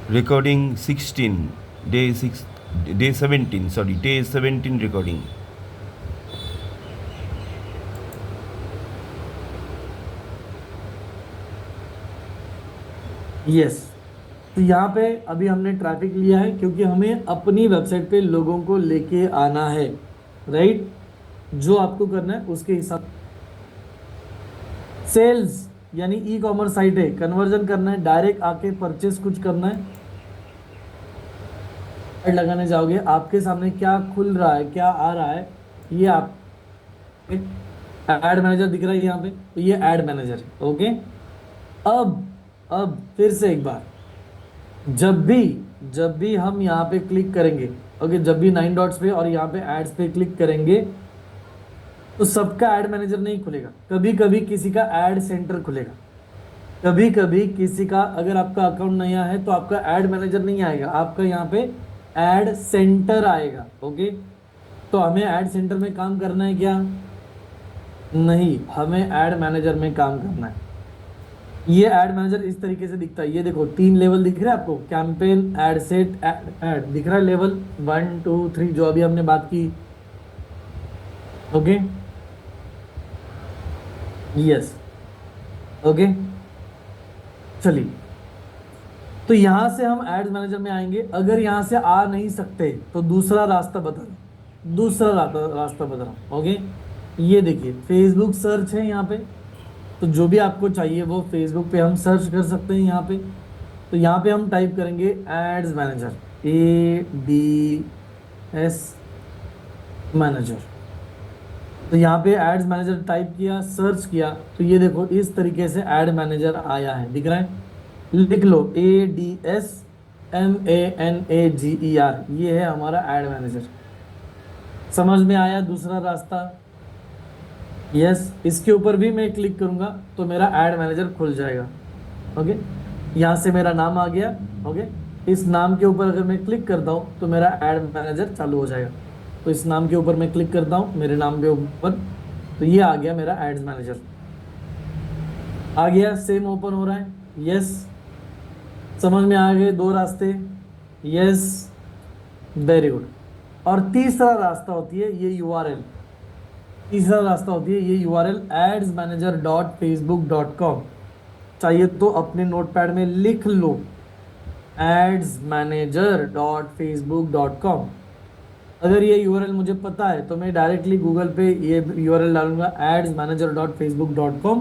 Recording 16, day 17, sorry, day 17 recording. Yes. तो यहाँ पे अभी हमने ट्रैफिक लिया है क्योंकि हमें अपनी वेबसाइट पे लोगों को लेके आना है, राइट। जो आपको करना है उसके हिसाब। सेल्स यानी ई कॉमर्स साइट है, कन्वर्जन करना है, डायरेक्ट आके परचेस कुछ करना है। ऐड लगाने जाओगे, आपके सामने क्या खुल रहा है, क्या आ रहा है, ये आप एड मैनेजर दिख रहा है यहाँ पे, तो ये एड मैनेजर है। ओके। अब फिर से एक बार, जब भी हम यहाँ पे क्लिक करेंगे, ओके, जब भी 9 डॉट्स पे और यहाँ पे एड्स पे क्लिक करेंगे तो सबका एड मैनेजर नहीं खुलेगा। कभी कभी किसी का एड सेंटर खुलेगा, कभी कभी किसी का, अगर आपका अकाउंट नया है तो आपका एड मैनेजर नहीं आएगा, आपका यहाँ पे एड सेंटर आएगा। ओके। तो हमें एड सेंटर में काम करना है क्या? नहीं, हमें एड मैनेजर में काम करना है। ये एड मैनेजर इस तरीके से दिखता है, ये देखो 3 लेवल दिख रहा है आपको, कैंपेन, एड सेट, एड दिख रहा है, लेवल 1 2 3 जो अभी हमने बात की। ओके। यस। ओके। चलिए, तो यहां से हम एड मैनेजर में आएंगे। अगर यहां से आ नहीं सकते तो दूसरा रास्ता बता रहा हूं, दूसरा रास्ता बता रहा हूं। ओके। ये देखिए फेसबुक सर्च है यहाँ पे, तो जो भी आपको चाहिए वो फेसबुक पे हम सर्च कर सकते हैं यहाँ पे। तो यहाँ पे हम टाइप करेंगे एड्स मैनेजर, ADS मैनेजर। तो यहाँ पे एड्स मैनेजर टाइप किया, सर्च किया, तो ये देखो इस तरीके से एड मैनेजर आया है, दिख रहा है। लिख लो ADSMANAGER, ये है हमारा एड मैनेजर। समझ में आया दूसरा रास्ता? यस। इसके ऊपर भी मैं क्लिक करूंगा तो मेरा एड मैनेजर खुल जाएगा। ओके। यहाँ से मेरा नाम आ गया। ओके। इस नाम के ऊपर अगर मैं क्लिक करता हूँ तो मेरा एड मैनेजर चालू हो जाएगा। तो इस नाम के ऊपर मैं क्लिक करता हूँ, मेरे नाम के ऊपर, तो ये आ गया मेरा एड्स मैनेजर, आ गया। सेम ओपन हो रहा है। यस। समझ में आ गए दो रास्ते? Yes, very good. और तीसरा रास्ता होती है ये URL, तीसरा रास्ता होती है ये URL, adsmanager.facebook.com। चाहिए तो अपने नोटपैड में लिख लो, adsmanager.facebook.com। अगर ये URL मुझे पता है तो मैं डायरेक्टली गूगल पे ये URL डालूंगा adsmanager.facebook.com,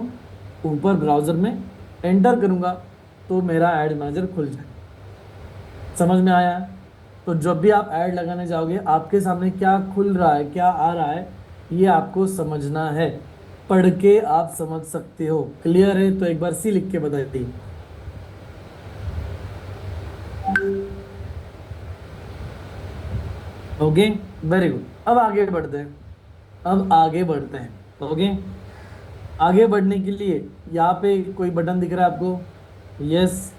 ऊपर ब्राउजर में एंटर करूंगा तो मेरा एड मैनेजर खुल जाए। समझ में आया? तो जब भी आप ऐड लगाने जाओगे आपके सामने क्या खुल रहा है, क्या आ रहा है, ये आपको समझना है। पढ़ के आप समझ सकते हो। क्लियर है? तो एक बार सी लिख के बताइए। Okay, very good. अब आगे बढ़ते हैं, अब आगे बढ़ते हैं। ओके। आगे बढ़ने के लिए यहाँ पे कोई बटन दिख रहा है आपको? यस।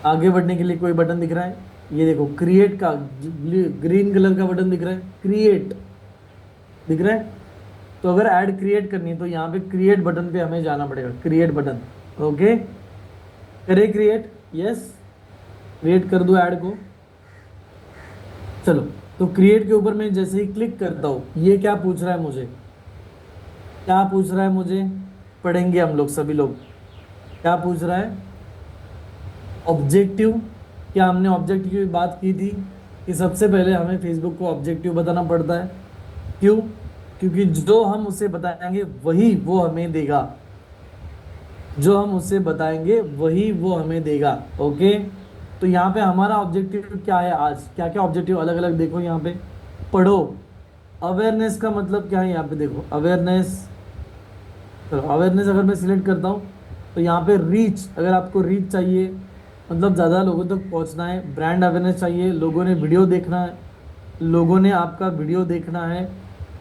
आगे बढ़ने के लिए कोई बटन दिख रहा है? ये देखो क्रिएट का ग्रीन कलर का बटन दिख रहा है, क्रिएट दिख रहा है। तो अगर ऐड क्रिएट करनी है तो यहाँ पे क्रिएट बटन पे हमें जाना पड़ेगा, क्रिएट बटन। ओके, करे क्रिएट। यस, क्रिएट कर दो ऐड को। चलो, तो क्रिएट के ऊपर मैं जैसे ही क्लिक करता हूँ, ये क्या पूछ रहा है मुझे, क्या पूछ रहा है मुझे, पढ़ेंगे हम लोग सभी लोग। क्या पूछ रहा है? ऑब्जेक्टिव। क्या हमने ऑब्जेक्टिव की बात की थी कि सबसे पहले हमें फेसबुक को ऑब्जेक्टिव बताना पड़ता है। क्यों? क्योंकि जो हम उसे बताएंगे वही वो हमें देगा, जो हम उसे बताएंगे वही वो हमें देगा। ओके। तो यहाँ पे हमारा ऑब्जेक्टिव क्या है आज, क्या क्या ऑब्जेक्टिव अलग अलग देखो यहाँ पे, पढ़ो। अवेयरनेस का मतलब क्या है यहाँ पे देखो, अवेयरनेस। चलो, अवेयरनेस अगर मैं सिलेक्ट करता हूँ तो यहाँ पे रीच, अगर आपको रीच चाहिए मतलब ज़्यादा लोगों तक पहुँचना है, ब्रांड अवेयरनेस चाहिए, लोगों ने वीडियो देखना है, लोगों ने आपका वीडियो देखना है,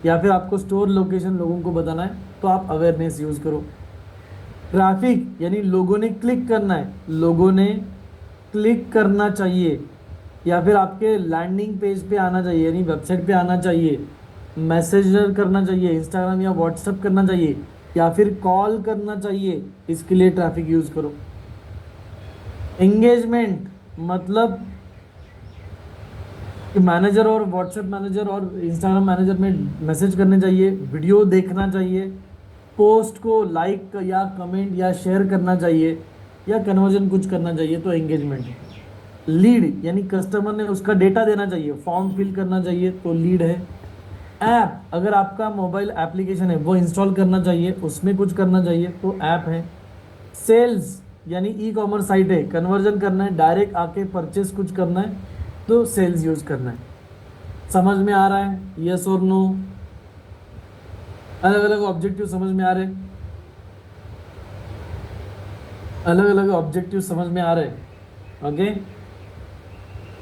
या फिर आपको स्टोर लोकेशन लोगों को बताना है, तो आप अवेयरनेस यूज़ करो। ट्रैफिक यानी लोगों ने क्लिक करना है, लोगों ने क्लिक करना चाहिए, या फिर आपके लैंडिंग पेज पे आना चाहिए यानी वेबसाइट पे आना चाहिए, मैसेजर करना चाहिए, इंस्टाग्राम या व्हाट्सएप करना चाहिए, या फिर कॉल करना चाहिए, इसके लिए ट्रैफिक यूज़ करो। एंगेजमेंट मतलब कि मैनेजर और व्हाट्सएप मैनेजर और इंस्टाग्राम मैनेजर में मैसेज करने चाहिए, वीडियो देखना चाहिए, पोस्ट को लाइक या कमेंट या शेयर करना चाहिए, या कन्वर्जन कुछ करना चाहिए, तो एंगेजमेंट है। लीड यानी कस्टमर ने उसका डेटा देना चाहिए, फॉर्म फिल करना चाहिए, तो लीड है। ऐप, अगर आपका मोबाइल एप्लीकेशन है वो इंस्टॉल करना चाहिए, उसमें कुछ करना चाहिए, तो ऐप है। सेल्स यानी ई कॉमर्स साइट है, कन्वर्जन करना है, डायरेक्ट आके परचेस कुछ करना है, तो सेल्स यूज करना है। समझ में आ रहा है? यस और नो? अलग अलग ऑब्जेक्टिव समझ में आ रहे हैं? अलग अलग ऑब्जेक्टिव समझ में आ रहे हैं? ओके।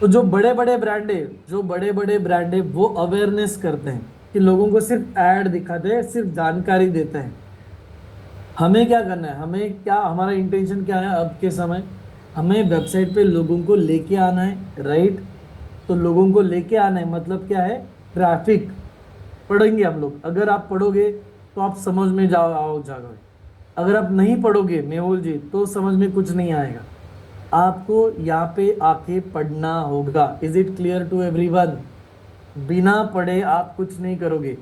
तो जो बड़े बड़े ब्रांड है, जो बड़े बड़े ब्रांड है वो अवेयरनेस करते हैं कि लोगों को सिर्फ ऐड दिखाते हैं, सिर्फ जानकारी देते हैं। हमें क्या करना है, हमें क्या, हमारा इंटेंशन क्या है अब के समय, हमें वेबसाइट पे लोगों को लेके आना है, राइट? तो लोगों को लेके आना है मतलब क्या है? ट्रैफिक। पढ़ेंगे हम लोग, अगर आप पढ़ोगे तो आप समझ में जाओगे, अगर आप नहीं पढ़ोगे मेहुल जी तो समझ में कुछ नहीं आएगा। आपको यहाँ पे आके पढ़ना होगा। Is it clear to everyone? बिना पढ़े आप कुछ नहीं करोगे,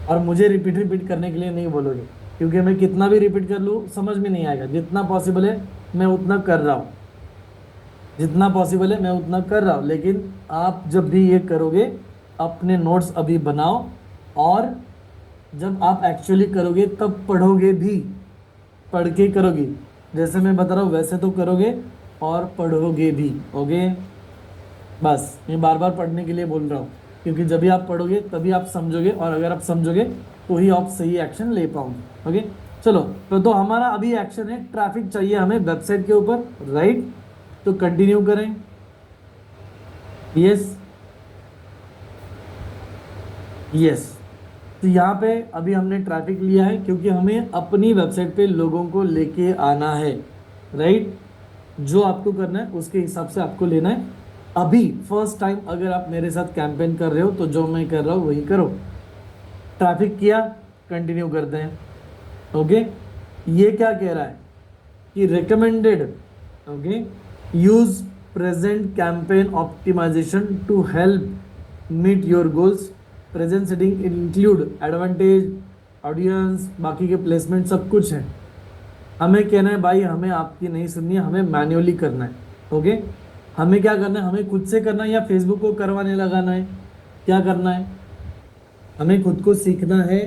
और मुझे रिपीट रिपीट करने के लिए नहीं बोलोगे, क्योंकि मैं कितना भी रिपीट कर लूँ समझ में नहीं आएगा। जितना पॉसिबल है मैं उतना कर रहा हूँ, जितना पॉसिबल है मैं उतना कर रहा हूँ, लेकिन आप जब भी ये करोगे अपने नोट्स अभी बनाओ, और जब आप एक्चुअली करोगे तब पढ़ोगे भी, पढ़ के करोगे, जैसे मैं बता रहा हूँ वैसे तो करोगे और पढ़ोगे भी। ओके, बस मैं बार बार पढ़ने के लिए बोल रहा हूँ, क्योंकि जब भी आप पढ़ोगे तभी आप समझोगे, और अगर आप समझोगे तो ही आप सही एक्शन ले पाओगे। ओके, चलो तो हमारा अभी एक्शन है, ट्रैफिक चाहिए हमें वेबसाइट के ऊपर, राइट? तो कंटिन्यू करें। Yes, yes. तो यहाँ पे अभी हमने ट्रैफिक लिया है, क्योंकि हमें अपनी वेबसाइट पे लोगों को लेके आना है, राइट? जो आपको करना है उसके हिसाब से आपको लेना है। अभी फर्स्ट टाइम अगर आप मेरे साथ कैंपेन कर रहे हो तो जो मैं कर रहा हूँ वही करो। ट्रैफिक किया, कंटिन्यू करते हैं। ओके, ये क्या कह रहा है कि recommended, okay, use present campaign optimisation to help meet your goals. Present setting include advantage, audience, बाकी के प्लेसमेंट सब कुछ है। हमें कहना है भाई, हमें आपकी नहीं सुननी है, हमें मैन्युअली करना है। ओके, हमें क्या करना है, हमें खुद से करना है या फेसबुक को करवाने लगाना है? क्या करना है? हमें खुद को सीखना है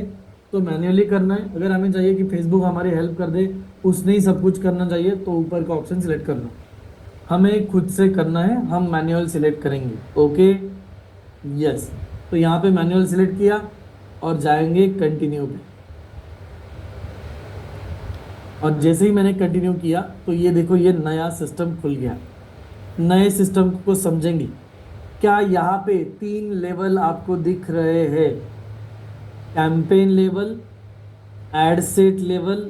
तो मैन्युअली करना है। अगर हमें चाहिए कि फेसबुक हमारी हेल्प कर दे, उसने ही सब कुछ करना चाहिए, तो ऊपर का ऑप्शन सिलेक्ट कर लो। हमें खुद से करना है, हम मैनुअल सिलेक्ट करेंगे। Okay, yes. तो यहाँ पे मैनुअल सिलेक्ट किया और जाएंगे कंटिन्यू पे, और जैसे ही मैंने कंटिन्यू किया तो ये देखो ये नया सिस्टम खुल गया। नए सिस्टम को समझेंगे क्या? यहाँ पे 3 लेवल आपको दिख रहे हैं, campaign level, ad set level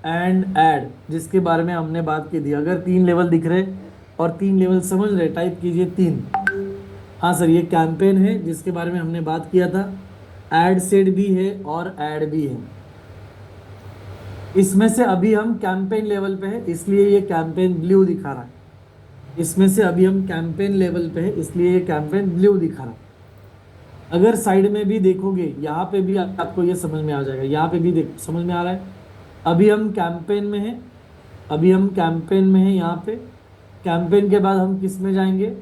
and ad, जिसके बारे में हमने बात की थी। अगर 3 लेवल दिख रहे और 3 लेवल समझ रहे, टाइप कीजिए 3। हाँ सर, ये कैंपेन है जिसके बारे में हमने बात किया था, एड सेट भी है और एड भी है। इसमें से अभी हम कैंपेन लेवल पे है, इसलिए ये कैंपेन ब्लू दिखा रहा है। इसमें से अभी हम कैंपेन लेवल पे है, इसलिए ये कैंपेन ब्लू दिखा रहा है। अगर साइड में भी देखोगे, यहाँ पे भी आपको ये समझ में आ जाएगा, यहाँ पे भी देख समझ में आ रहा है। अभी हम कैंपेन में हैं, अभी हम कैंपेन में हैं। यहाँ पे कैंपेन के बाद हम किस में जाएंगे?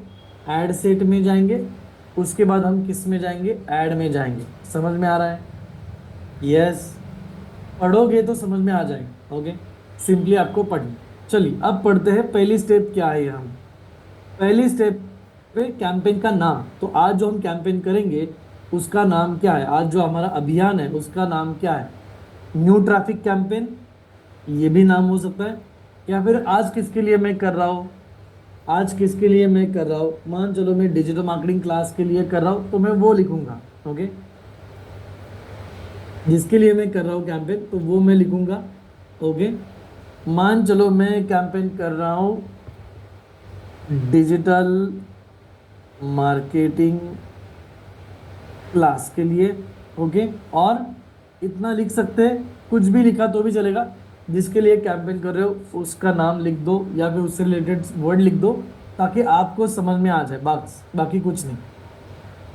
ऐड सेट में जाएंगे। उसके बाद हम किस में जाएंगे? ऐड में जाएंगे। समझ में आ रहा है? यस। पढ़ोगे तो समझ में आ जाएगा। ओके, सिंपली आपको पढ़ना। चलिए अब पढ़ते हैं पहली स्टेप क्या है। हम पहली स्टेप पे कैंपेन का नाम, तो आज जो हम कैंपेन करेंगे उसका नाम क्या है? आज जो हमारा अभियान है उसका नाम क्या है? न्यू ट्रैफिक कैंपेन, ये भी नाम हो सकता है। या फिर आज किसके लिए मैं कर रहा हूँ, आज किसके लिए मैं कर रहा हूँ, मान चलो मैं डिजिटल मार्केटिंग क्लास के लिए कर रहा हूँ, तो मैं वो लिखूंगा। ओके, जिसके लिए मैं कर रहा हूँ कैंपेन तो वो मैं लिखूंगा। ओके, मान चलो मैं कैंपेन कर रहा हूँ डिजिटल मार्केटिंग क्लास के लिए। ओके, और इतना लिख सकते हैं, कुछ भी लिखा तो भी चलेगा, जिसके लिए कैंपेन कर रहे हो उसका नाम लिख दो या फिर उससे रिलेटेड वर्ड लिख दो, ताकि आपको समझ में आ जाए, बाकी कुछ नहीं।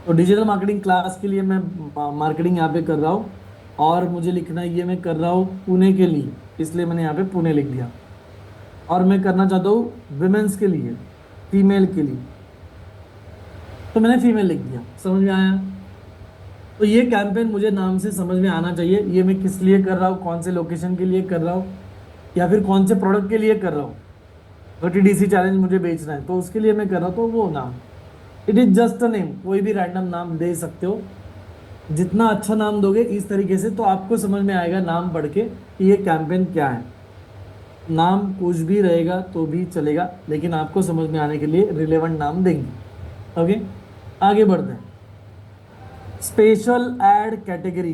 तो डिजिटल मार्केटिंग क्लास के लिए मैं मार्केटिंग यहाँ पे कर रहा हूँ, और मुझे लिखना है ये मैं कर रहा हूँ पुणे के लिए, इसलिए मैंने यहाँ पे पुणे लिख दिया। और मैं करना चाहता हूँ विमेंस के लिए, फीमेल के लिए, तो मैंने फीमेल लिख दिया। समझ में आया? तो ये कैंपेन मुझे नाम से समझ में आना चाहिए, ये मैं किस लिए कर रहा हूँ, कौन से लोकेशन के लिए कर रहा हूँ, या फिर कौन से प्रोडक्ट के लिए कर रहा हूँ। 30 DC चैलेंज मुझे बेचना है तो उसके लिए मैं कर रहा हूँ, तो वो नाम, it is just a name, कोई भी रैंडम नाम दे सकते हो। जितना अच्छा नाम दोगे इस तरीके से, तो आपको समझ में आएगा नाम पढ़ के कि ये कैंपेन क्या है। नाम कुछ भी रहेगा तो भी चलेगा, लेकिन आपको समझ में आने के लिए रिलेवेंट नाम देंगे। ओके, आगे बढ़ते हैं। स्पेशल ऐड कैटेगरी,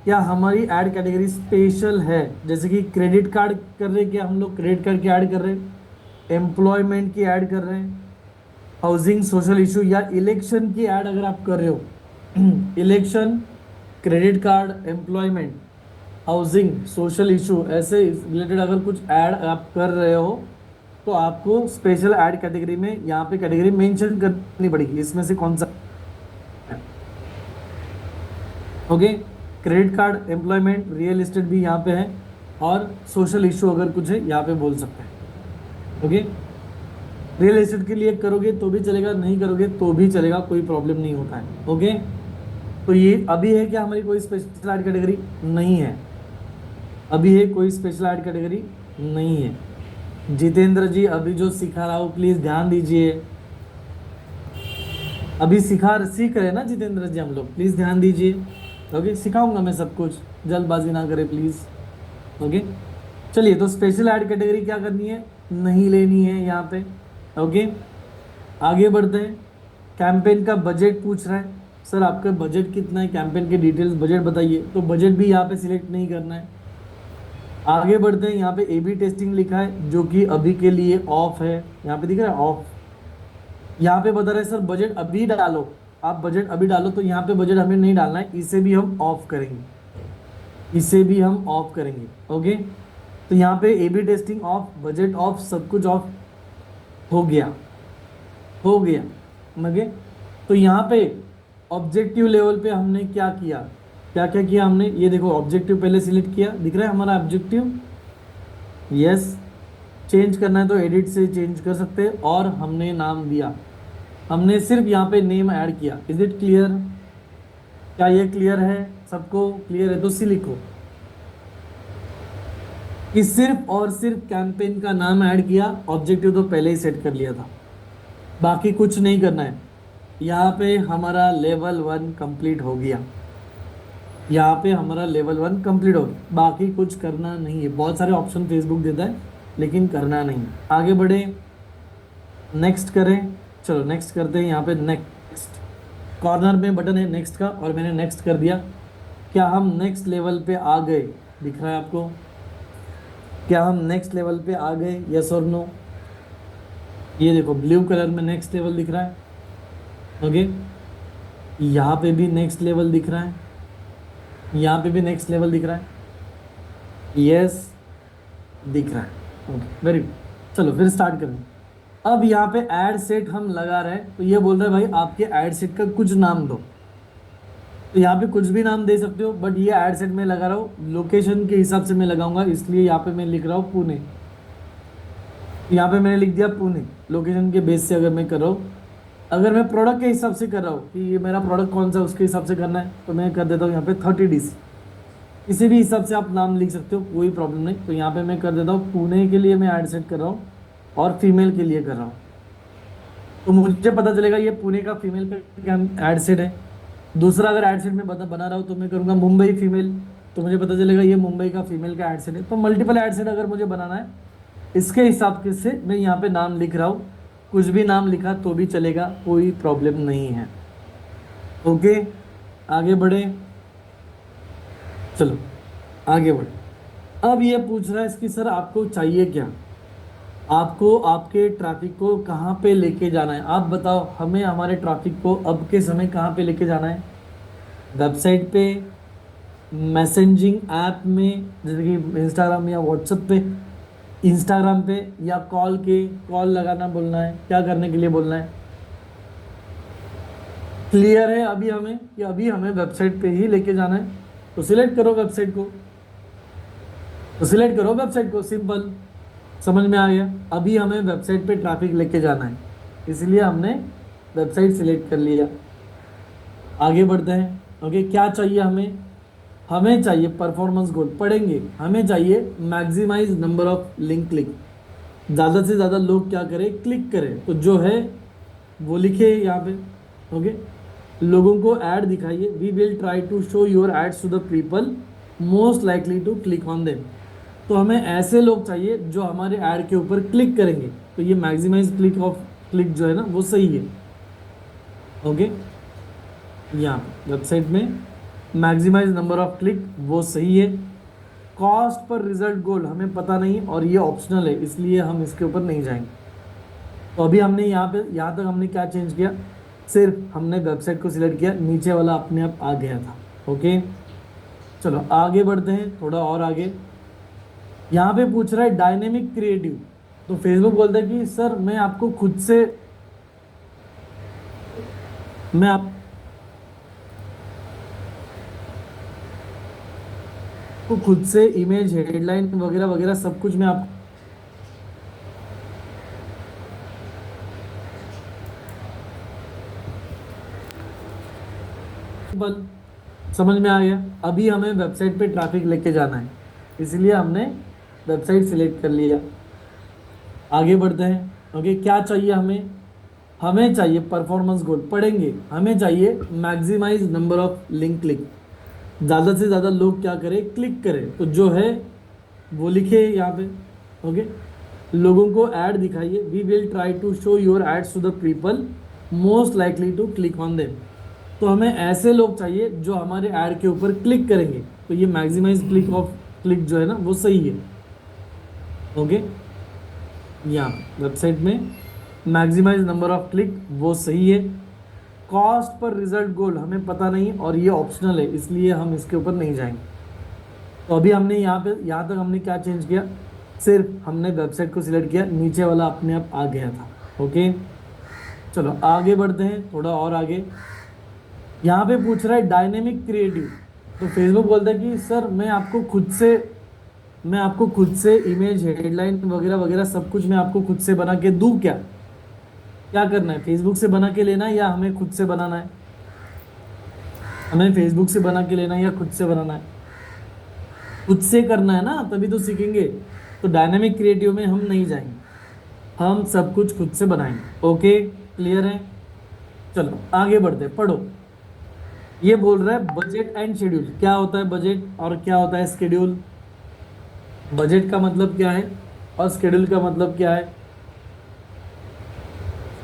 क्या हमारी ऐड कैटेगरी स्पेशल है? जैसे कि क्रेडिट कार्ड कर रहे हैं, क्या हम लोग क्रेडिट कार्ड की ऐड कर रहे हैं, एम्प्लॉयमेंट की ऐड कर रहे हैं, हाउसिंग सोशल इशू या इलेक्शन की ऐड अगर आप कर रहे हो election, credit card, employment, housing social issue, ऐसे रिलेटेड अगर कुछ ऐड आप कर रहे हो तो आपको स्पेशल ऐड कैटेगरी में यहाँ पे कैटेगरी मेंशन करनी पड़ेगी, इसमें से कौन सा। Okay, credit card, employment, real estate भी यहाँ पे है, और सोशल इशू अगर कुछ है यहाँ पे बोल सकते हैं। ओके, रियल एस्टेट के लिए करोगे तो भी चलेगा, नहीं करोगे तो भी चलेगा, कोई प्रॉब्लम नहीं होता है। ओके, तो ये अभी है क्या हमारी कोई स्पेशल ऐड कैटेगरी? नहीं है, अभी है कोई स्पेशल ऐड कैटेगरी नहीं है। जितेंद्र जी अभी जो सिखा रहा हूँ प्लीज ध्यान दीजिए, अभी सीख रहे हैं ना जितेंद्र जी हम लोग, प्लीज ध्यान दीजिए। ओके, सिखाऊंगा मैं सब कुछ, जल्दबाजी ना करें प्लीज। ओके, चलिए, तो स्पेशल ऐड कैटेगरी क्या करनी है? नहीं लेनी है यहाँ पे। ओके, आगे बढ़ते हैं। कैंपेन का बजट पूछ रहा है, सर आपका बजट कितना है, कैंपेन के डिटेल्स बजट बताइए, तो बजट भी यहाँ पे सिलेक्ट नहीं करना है। आगे बढ़ते हैं, यहाँ पे ए बी टेस्टिंग लिखा है जो कि अभी के लिए ऑफ है, यहाँ पे दिख रहा है ऑफ। यहाँ पे बता रहे हैं सर बजट अभी डालो, आप बजट अभी डालो, तो यहाँ पे बजट हमें नहीं डालना है, इसे भी हम ऑफ करेंगे, इसे भी हम ऑफ करेंगे। ओके, तो यहाँ पे A B testing off, budget off, सब कुछ ऑफ हो गया, हो गया। ओके, तो यहाँ पे ऑब्जेक्टिव लेवल पे हमने क्या किया, क्या क्या किया हमने, ये देखो ऑब्जेक्टिव पहले सिलेक्ट किया, दिख रहा है हमारा ऑब्जेक्टिव। यस, चेंज करना है तो एडिट से चेंज कर सकते हैं, और हमने नाम दिया, हमने सिर्फ यहाँ पे नेम ऐड किया। Is it clear? क्या ये क्लियर है? सबको क्लियर है तो सी लिखो कि सिर्फ और सिर्फ कैंपेन का नाम ऐड किया, ऑब्जेक्टिव तो पहले ही सेट कर लिया था, बाकी कुछ नहीं करना है। यहाँ पे हमारा लेवल 1 कंप्लीट हो गया, यहाँ पे हमारा लेवल 1 कंप्लीट हो गया, बाकी कुछ करना नहीं है। बहुत सारे ऑप्शन फेसबुक देता है लेकिन करना नहीं। आगे बढ़े, नेक्स्ट करें, चलो नेक्स्ट करते हैं। यहाँ पे नेक्स्ट कॉर्नर में बटन है नेक्स्ट का, और मैंने नेक्स्ट कर दिया। क्या हम नेक्स्ट लेवल पे आ गए? दिख रहा है आपको? क्या हम नेक्स्ट लेवल पे आ गए, यस और नो? ये देखो ब्लू कलर में नेक्स्ट लेवल दिख रहा है। ओके, यहाँ पे भी नेक्स्ट लेवल दिख रहा है, यहाँ पे भी नेक्स्ट लेवल दिख रहा है, यस दिख रहा है। Okay, very good. चलो फिर स्टार्ट करें। अब यहाँ पे ऐड सेट हम लगा रहे हैं, तो ये बोल रहा है भाई आपके ऐड सेट का कुछ नाम दो, तो यहाँ पे कुछ भी नाम दे सकते हो, बट ये ऐड सेट में लगा रहा हूँ लोकेशन के हिसाब से मैं लगाऊंगा, इसलिए यहाँ पे मैं लिख रहा हूँ पुणे। यहाँ पे मैंने लिख दिया पुणे, लोकेशन के बेस से अगर मैं कर रहा हूँ। अगर मैं प्रोडक्ट के हिसाब से कर रहा हूँ कि ये मेरा प्रोडक्ट कौन सा है उसके हिसाब से करना है, तो मैं कर देता हूँ यहाँ पे 30 DC। किसी भी हिसाब से आप नाम लिख सकते हो, कोई प्रॉब्लम नहीं। तो यहाँ पे मैं कर देता हूँ पुणे के लिए मैं ऐड सेट कर रहा हूँ, और फीमेल के लिए कर रहा हूँ, तो मुझे पता चलेगा ये पुणे का फीमेल का ऐड सेट है। दूसरा अगर ऐड सेट में बना रहा हूँ तो मैं करूँगा मुंबई फीमेल, तो मुझे पता चलेगा ये मुंबई का फीमेल का ऐड सेट है। तो मल्टीपल ऐड सेट अगर मुझे बनाना है, इसके हिसाब से मैं यहाँ पे नाम लिख रहा हूँ, कुछ भी नाम लिखा तो भी चलेगा, कोई प्रॉब्लम नहीं है। ओके, आगे बढ़े, चलो आगे बढ़े। अब ये पूछ रहा है इसकी सर आपको चाहिए क्या, आपको आपके ट्रैफिक को कहाँ पे लेके जाना है, आप बताओ हमें हमारे ट्रैफिक को अब के समय कहाँ पे लेके जाना है, वेबसाइट पे, मैसेजिंग ऐप में, जैसे कि इंस्टाग्राम या व्हाट्सएप पे, इंस्टाग्राम पे या कॉल लगाना बोलना है, क्या करने के लिए बोलना है। क्लियर है अभी हमें कि अभी हमें वेबसाइट पे ही लेके जाना है। तो सिलेक्ट करो वेबसाइट को, सिंपल, समझ में आ गया। अभी हमें वेबसाइट पे ट्रैफिक लेके जाना है, इसलिए हमने वेबसाइट सिलेक्ट कर लिया। आगे बढ़ते हैं। ओके, क्या चाहिए हमें? हमें चाहिए परफॉर्मेंस गोल, पढ़ेंगे। हमें चाहिए maximise number of link click, ज़्यादा से ज़्यादा लोग क्या करें, क्लिक करें। तो जो है वो लिखे यहाँ पे। ओके, लोगों को ऐड दिखाइए। We will try to show your ads to the people most likely to click on them. तो हमें ऐसे लोग चाहिए जो हमारे ऐड के ऊपर क्लिक करेंगे। तो ये मैक्सिमाइज क्लिक जो है ना वो सही है। ओके, यहाँ वेबसाइट में मैक्सिमाइज नंबर ऑफ क्लिक वो सही है। कॉस्ट पर रिजल्ट गोल हमें पता नहीं और ये ऑप्शनल है, इसलिए हम इसके ऊपर नहीं जाएंगे। तो अभी हमने यहाँ तक हमने क्या चेंज किया, सिर्फ हमने वेबसाइट को सिलेक्ट किया, नीचे वाला अपने आप आ गया था। ओके, चलो आगे बढ़ते हैं, थोड़ा और आगे। यहाँ पे पूछ रहा है डायनेमिक क्रिएटिव। तो फेसबुक बोलता है कि सर मैं आपको खुद से मैं आपको खुद से इमेज, हेडलाइन वगैरह वगैरह सब कुछ मैं आपको बल समझ में आ गया। अभी हमें वेबसाइट पे ट्रैफिक लेके जाना है, इसलिए हमने वेबसाइट सिलेक्ट कर लिया। आगे बढ़ते हैं। ओके, क्या चाहिए हमें? हमें चाहिए परफॉर्मेंस गोल, पढ़ेंगे। हमें चाहिए maximise number of link click, ज़्यादा से ज़्यादा लोग क्या करें, क्लिक करें। तो जो है वो लिखे यहाँ पे। ओके, लोगों को ऐड दिखाइए। We will try to show your ads to the people most likely to click on them. तो हमें ऐसे लोग चाहिए जो हमारे ऐड के ऊपर क्लिक करेंगे। तो ये मैक्सिमाइज क्लिक जो है ना वो सही है। ओके, यहाँ वेबसाइट में मैक्सिमाइज नंबर ऑफ क्लिक वो सही है। कॉस्ट पर रिजल्ट गोल हमें पता नहीं और ये ऑप्शनल है, इसलिए हम इसके ऊपर नहीं जाएंगे। तो अभी हमने यहाँ तक हमने क्या चेंज किया, सिर्फ हमने वेबसाइट को सिलेक्ट किया, नीचे वाला अपने आप आ गया था। ओके, चलो आगे बढ़ते हैं, थोड़ा और आगे। यहाँ पे पूछ रहा है डायनेमिक क्रिएटिव। तो फेसबुक बोलता है कि सर मैं आपको खुद से इमेज, हेडलाइन वगैरह वगैरह सब कुछ मैं आपको खुद से बना के दूँ क्या? क्या करना है, फेसबुक से बना के लेना है या हमें खुद से बनाना है? हमें फेसबुक से बना के लेना है या खुद से बनाना है? खुद से करना है ना, तभी तो सीखेंगे। तो डायनेमिक क्रिएटिव में हम नहीं जाएंगे, हम सब कुछ खुद से बनाएंगे। ओके, क्लियर है? चलो आगे बढ़ते, पढ़ो। ये बोल रहा है बजट एंड शेड्यूल। क्या होता है बजट और क्या होता है शेड्यूल? बजट का मतलब क्या है और शेड्यूल का मतलब क्या है?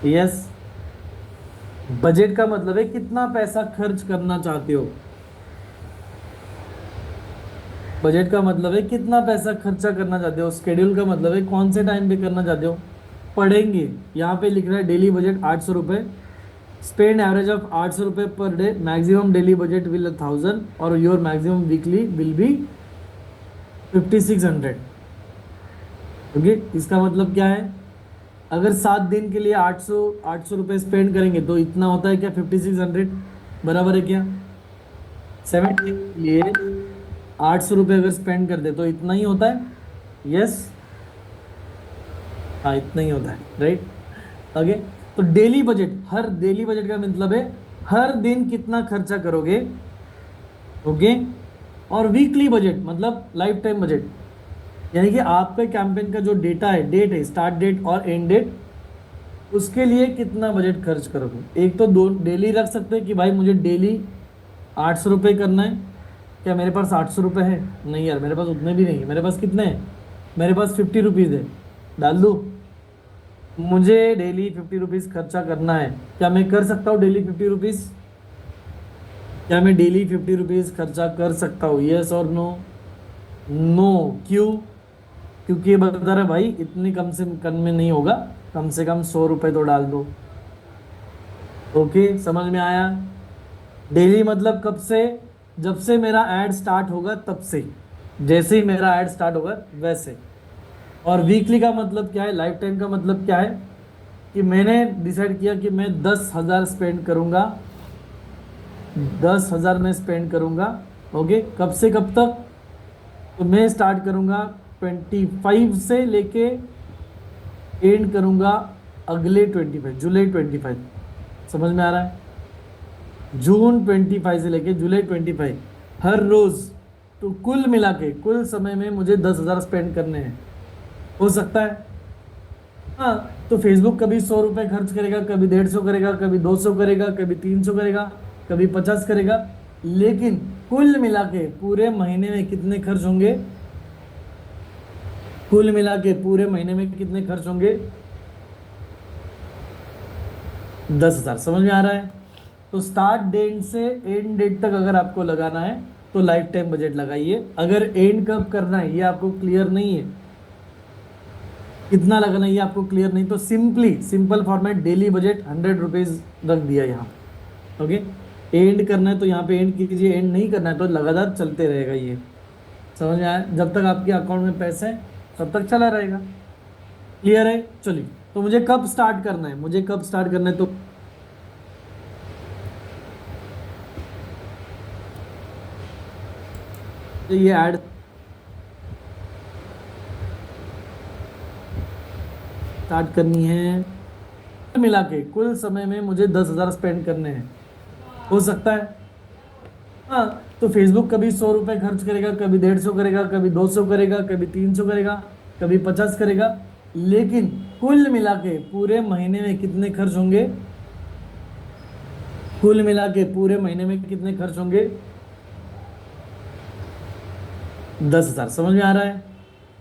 यस, बजट का मतलब है कितना पैसा खर्च करना चाहते हो। बजट का मतलब है कितना पैसा खर्चा करना चाहते हो। शेड्यूल का मतलब है कौन से टाइम पे करना चाहते हो। पढ़ेंगे, यहाँ पे लिख रहा है डेली बजट 800 रुपये, स्पेंड एवरेज ऑफ 800 रुपये per day, maximum daily budget will 1000 और your maximum weekly will be 5600। Okay, इसका मतलब क्या है, अगर 7 दिन के लिए 800 रुपये स्पेंड करेंगे तो इतना होता है क्या, 5600 बराबर है क्या? 7 दिन के लिए 800 रुपये अगर स्पेंड कर दे तो इतना ही होता है। यस, हाँ इतना ही होता है, राइट। ओके, तो डेली बजट का मतलब है हर दिन कितना खर्चा करोगे। ओके, और वीकली बजट मतलब लाइफ टाइम बजट, यानी कि आपके कैंपेन का जो डेट है, स्टार्ट डेट और एंड डेट, उसके लिए कितना बजट खर्च करोगे। एक तो दो डेली रख सकते हैं कि भाई मुझे डेली 800 रुपये करना है। क्या मेरे पास 800 रुपये है? नहीं यार, मेरे पास उतने भी नहीं है। मेरे पास कितने हैं? मेरे पास 50 रुपीज़ है, डाल दूँ। मुझे डेली 50 रुपीज़ खर्चा करना है। क्या मैं कर सकता हूँ डेली 50 रुपीज़? क्या मैं डेली 50 रुपीज़ खर्चा कर सकता हूँ? यस और नो? नो, क्यों? क्योंकि ये बता रहा है भाई इतनी कम से कम में नहीं होगा, कम से कम 100 रुपये तो डाल दो। ओके, समझ में आया? डेली मतलब कब से? जब से मेरा ऐड स्टार्ट होगा तब से, जैसे ही मेरा ऐड स्टार्ट होगा वैसे। और वीकली का मतलब क्या है, लाइफ टाइम का मतलब क्या है, कि मैंने डिसाइड किया कि मैं 10,000 स्पेंड करूंगा, 10,000 में स्पेंड करूंगा। ओके, कब से कब तक? तो मैं स्टार्ट करूंगा 25 से लेके एंड करूंगा अगले 25, जुलाई 25। समझ में आ रहा है? जून 25 से लेके जुलाई 25 हर रोज। तो कुल मिला के कुल समय में मुझे 10,000 स्पेंड करने हैं। हो सकता है, हाँ। तो फेसबुक कभी 100 रुपये खर्च करेगा, कभी 150 करेगा, कभी 200 करेगा, कभी 300 करेगा, कभी 50 करेगा, लेकिन कुल मिला के पूरे महीने में कितने खर्च होंगे? कुल मिला के पूरे महीने में कितने खर्च होंगे? 10,000। समझ में आ रहा है? तो स्टार्ट डेट से एंड डेट तक अगर आपको लगाना है तो लाइफ टाइम बजट लगाइए। अगर एंड कब करना है ये आपको क्लियर नहीं है, कितना लगाना है ये आपको क्लियर नहीं, तो simple format daily budget 100 rupees रख दिया यहाँ। ओके, एंड करना है तो यहाँ पे एंड कीजिए, एंड नहीं करना है तो लगातार चलते रहेगा ये। समझ में आया? जब तक आपके अकाउंट में पैसे हैं तब तक चला रहेगा। क्लियर है? चलिए, तो मुझे कब स्टार्ट करना है, मुझे कब स्टार्ट करना है, तो ये ऐड स्टार्ट करनी है। कुल मिला के कुल समय में मुझे 10,000 स्पेंड करने हैं। हो सकता है, हाँ। तो फेसबुक कभी 100 रुपये खर्च करेगा, कभी 150 करेगा, कभी 200 करेगा, कभी 300 करेगा, कभी 50 करेगा, लेकिन कुल मिला के पूरे महीने में कितने खर्च होंगे? कुल मिला के पूरे महीने में कितने खर्च होंगे? 10,000। समझ में आ रहा है?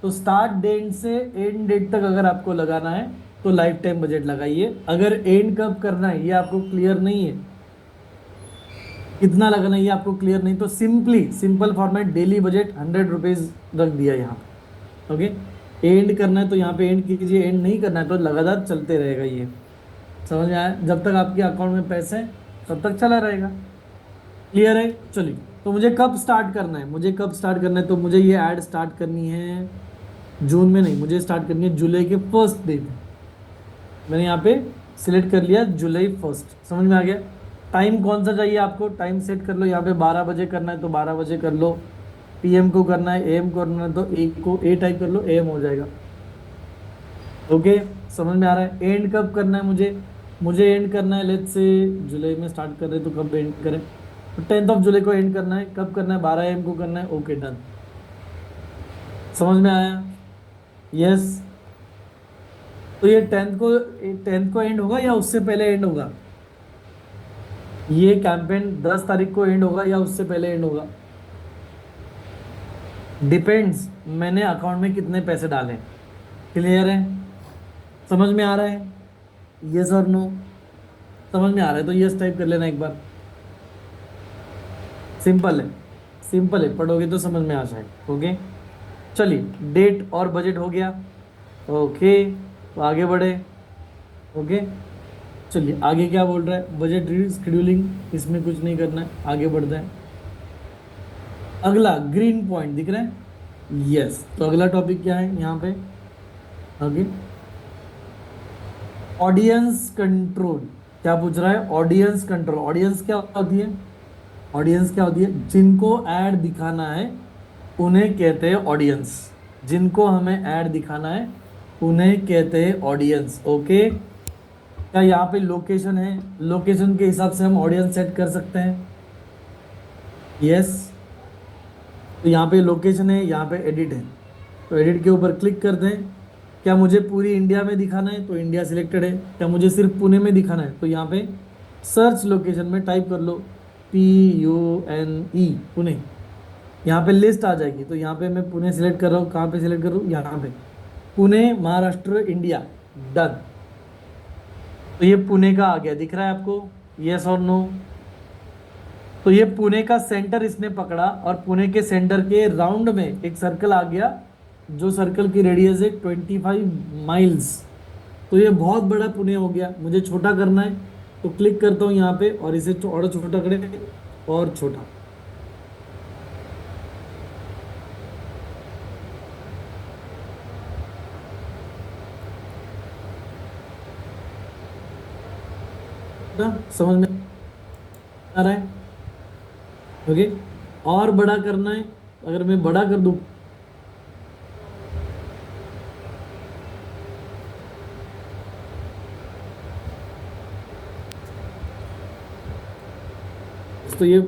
तो स्टार्ट डेट से एंड डेट तक अगर आपको लगाना है तो लाइफ टाइम बजट लगाइए। अगर एंड कब करना है ये आपको क्लियर नहीं है, कितना लगाना है ये आपको क्लियर नहीं, तो simple format daily budget 100 rupees रख दिया यहाँ। ओके, एंड करना है तो यहाँ पे एंड कीजिए, एंड नहीं करना है तो लगातार चलते रहेगा ये। समझ में आया? जब तक आपके अकाउंट में पैसे हैं तब तक चला रहेगा। क्लियर है? चलिए, तो मुझे कब स्टार्ट करना है, मुझे कब स्टार्ट करना है, तो मुझे ये ऐड स्टार्ट करनी है जून में नहीं, मुझे स्टार्ट करनी है जुलाई के फर्स्ट डे पे। मैंने यहाँ पे सिलेक्ट कर लिया जुलाई 1। समझ में आ गया? टाइम कौन सा चाहिए आपको, टाइम सेट कर लो। यहाँ पे 12 बजे करना है तो 12 बजे कर लो, पीएम को करना है, एएम को करना है तो ए टाइप कर लो, एएम हो जाएगा। ओके, समझ में आ रहा है? एंड कब करना है मुझे एंड करना है, लेट्स से जुलाई में स्टार्ट कर रहे हैं तो कब एंड करें, तो 10 जुलाई को एंड करना है। कब करना है? 12 AM को करना है। Okay, done. समझ में आया? यस। तो ये 10 को एंड होगा या उससे पहले एंड होगा? ये कैंपेन 10 तारीख को एंड होगा या उससे पहले एंड होगा? डिपेंड्स मैंने अकाउंट में कितने पैसे डाले। क्लियर है? समझ में आ रहा है? यस और नो? समझ में आ रहा है तो यस टाइप कर लेना एक बार। सिंपल है, सिंपल है, पढ़ोगे तो समझ में आ जाएगा। ओके, चलिए, डेट और बजट हो गया। ओके, तो आगे बढ़े। ओके, चलिए आगे क्या बोल रहा है, बजट शेड्यूलिंग, इसमें कुछ नहीं करना है, आगे बढ़ते हैं। अगला ग्रीन पॉइंट दिख रहा है? यस। तो अगला टॉपिक क्या है यहाँ पे? Okay, audience control. क्या पूछ रहा है? Audience control. ऑडियंस क्या होती है? ऑडियंस क्या होती है? जिनको ऐड दिखाना है उन्हें कहते हैं ऑडियंस। जिनको हमें ऐड दिखाना है उन्हें कहते हैं ऑडियंस। ओके, क्या यहाँ पे लोकेशन है? लोकेशन के हिसाब से हम ऑडियंस सेट कर सकते हैं। यस। तो यहाँ पे लोकेशन है, यहाँ पे एडिट है, तो एडिट के ऊपर क्लिक कर दें। क्या मुझे पूरी इंडिया में दिखाना है तो इंडिया सिलेक्टेड है। क्या मुझे सिर्फ पुणे में दिखाना है तो यहाँ पे सर्च लोकेशन में टाइप कर लो PUNE, पुणे। यहाँ पे लिस्ट आ जाएगी, तो यहाँ पे मैं पुणे सिलेक्ट कर रहा हूँ। कहाँ पे सिलेक्ट कर रहा हूँ? यहाँ पे, पुणे महाराष्ट्र इंडिया। डन। तो ये पुणे का आ गया, दिख रहा है आपको? यस और नो? तो ये पुणे का सेंटर इसने पकड़ा और पुणे के सेंटर के राउंड में एक सर्कल आ गया, जो सर्कल की रेडियस है 25 माइल्स। तो ये बहुत बड़ा पुणे हो गया। मुझे छोटा करना है तो क्लिक करता हूँ यहाँ पे और इसे और छोटा करें, और छोटा। ना समझ में आ रहा है? ओके, और बड़ा करना है, अगर मैं बड़ा कर दूं तो ये